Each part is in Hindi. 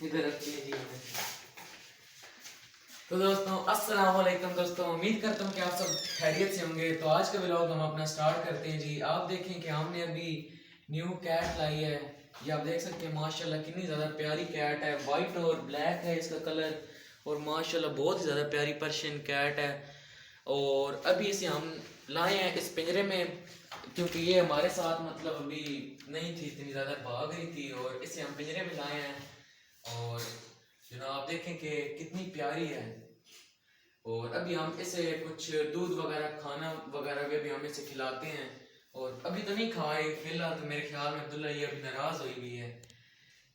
इधर रखिए जी हमें। तो दोस्तों अस्सलाम वालेकुम दोस्तों, उम्मीद करता हूँ कि आप सब खैरियत से होंगे। तो आज का व्लॉग हम अपना स्टार्ट करते हैं जी। आप देखें कि हमने अभी न्यू कैट लाई है। ये आप देख सकते हैं माशाल्लाह कितनी ज़्यादा प्यारी कैट है। वाइट और ब्लैक है इसका कलर, और माशाल्लाह बहुत ही ज़्यादा प्यारी पर्शियन कैट है। और अभी इसे हम लाए हैं इस पिंजरे में, क्योंकि ये हमारे साथ मतलब अभी नहीं थी, इतनी ज़्यादा भाग रही थी, और इसे हम पिंजरे में लाए हैं। और जनाब देखें कि कितनी प्यारी है। और अभी हम इसे कुछ दूध वगैरह, खाना वगैरह भी अभी हम इसे खिलाते हैं। और अभी तो नहीं खाए फिलहाल, तो मेरे ख्याल में अब्दुल्ला ये अभी नाराज हुई हुई है,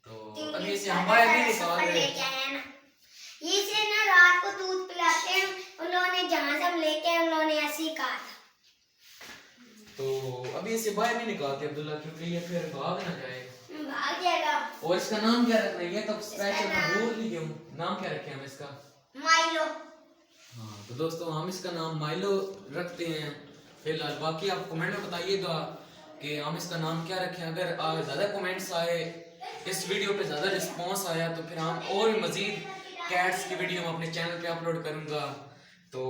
तो अभी इसे हम बाहर नहीं निकाल रहे। ये से ना रात को दूध पिलाते हैं, उन्होंने जहाँ से हम लेके आए उन्होंने ऐसे ही कहा था। तो अभी इसे बाहर नहीं निकालते अब्दुल्ला, क्योंकि ये फिर भाग ना जाए। भाग जाएगा। और इसका नाम क्या रखना है, ये तो स्पेशल मैं भूल ही गया हूँ। नाम क्या रखे हम इसका? माइलो। हाँ तो दोस्तों हम इसका नाम माइलो रखते हैं फिलहाल। बाकी आप कमेंट में बताइएगा कि हम इसका नाम क्या रखें। अगर ज़्यादा कमेंट्स आए, इस वीडियो पे ज़्यादा रिस्पांस आया, तो फिर हम और भी मज़ीद कैट्स की वीडियो हम अपने चैनल पे अपलोड करूँगा। तो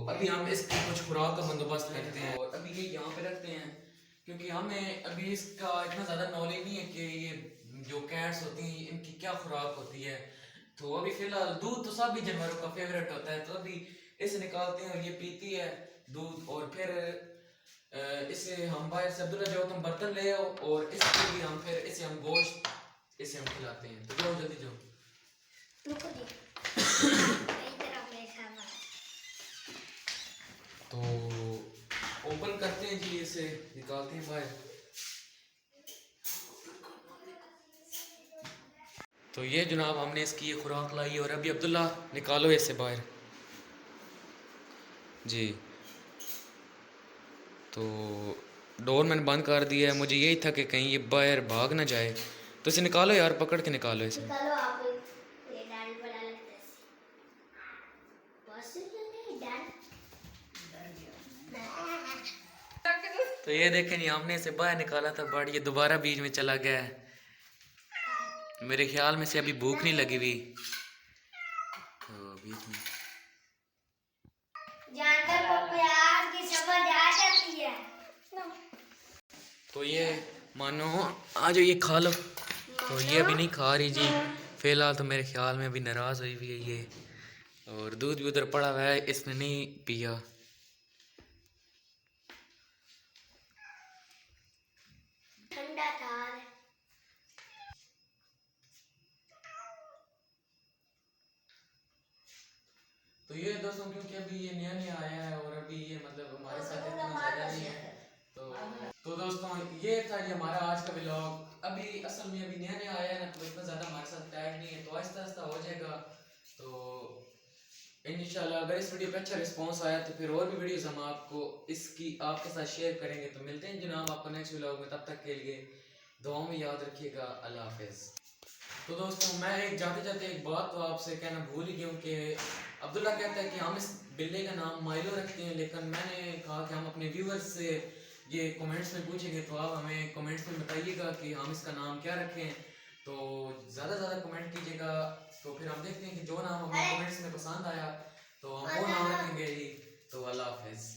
अभी हम इसकी कुछ खुराक का बंदोबस्त करते हैं, और अभी ये यहाँ पे रखते हैं, क्योंकि हमें अभी इसका इतना ज़्यादा नॉलेज नहीं है कि ये जो कैट्स होती हैं इनकी क्या खुराक होती है। तो अभी फिलहाल दूध तो सभी जानवरों का फेवरेट होता है, तो अभी इसे निकालते हैं और ये पीती है दूध। और फिर इसे हम बाहर से अब्दुल्ला जाओ तुम बर्तन ले आओ, और इसके लिए हम फिर इसे हम गोश्त इसे हम खिलाते हैं। तो जाओ जल्दी जाओ। रुको जी। इधर आओ मेरे सामने। तो ओपन करते हैं जी, इसे निकालते हैं बाहर। तो ये जनाब हमने इसकी ये खुराक लाई, और अभी अब्दुल्ला निकालो इसे बाहर जी। तो डोर मैंने बंद कर दिया है, मुझे यही था कि कहीं ये बाहर भाग ना जाए। तो इसे निकालो यार, पकड़ के निकालो इसे। निकालो आप। ये डैड बड़ा लगता है। बस डैड। तो ये देखें नहीं, हमने इसे बाहर निकाला था बट ये दोबारा बीच में चला गया है। मेरे ख्याल में से अभी भूख नहीं लगी हुई, तो बीच में जानवर को प्यार की समझ आ जाती है। तो ये मानो आ जाओ ये खा लो। तो ये अभी नहीं खा रही जी फिलहाल, तो मेरे ख्याल में अभी नाराज़ हुई हुई है ये। और दूध भी उधर पड़ा हुआ है, इसने नहीं पिया। ठंडा था। तो ये दोस्तों क्योंकि अभी ये नया नया आया है, और अभी ये मतलब हमारे साथ इतना ज़्यादा नहीं है, तो दोस्तों ये था ये हमारा आज का व्लॉग। अभी असल में अभी नया नया आया है ना, तो इतना ज़्यादा हमारे साथ टाइम नहीं है, तो आहिस्ता आहिस्ता हो जाएगा। तो इंशाल्लाह अगर इस वीडियो पे अच्छा रिस्पांस आया, तो फिर और भी वीडियोस हम आपको इसकी आपके साथ शेयर करेंगे। तो मिलते हैं जनाब आपको नेक्स्ट व्लॉग में, तब तक के लिए दुआओं में याद रखिएगा। अल्लाह हाफिज़। तो दोस्तों मैं एक जाते जाते एक बात तो आपसे कहना भूल ही गया हूँ कि अब्दुल्ला कहता है कि हम इस बिल्ली का नाम माइलो रखते हैं, लेकिन मैंने कहा कि हम अपने व्यूअर्स से ये कमेंट्स में पूछेंगे, तो आप हमें कमेंट्स में बताइएगा कि हम इसका नाम क्या रखें। तो ज़्यादा ज़्यादा कमेंट कीजिएगा, तो फिर हम देखते हैं कि जो नाम हमें कमेंट्स में पसंद आया तो हम वो नाम रखेंगे जी। तो अल्लाह हाफिज़।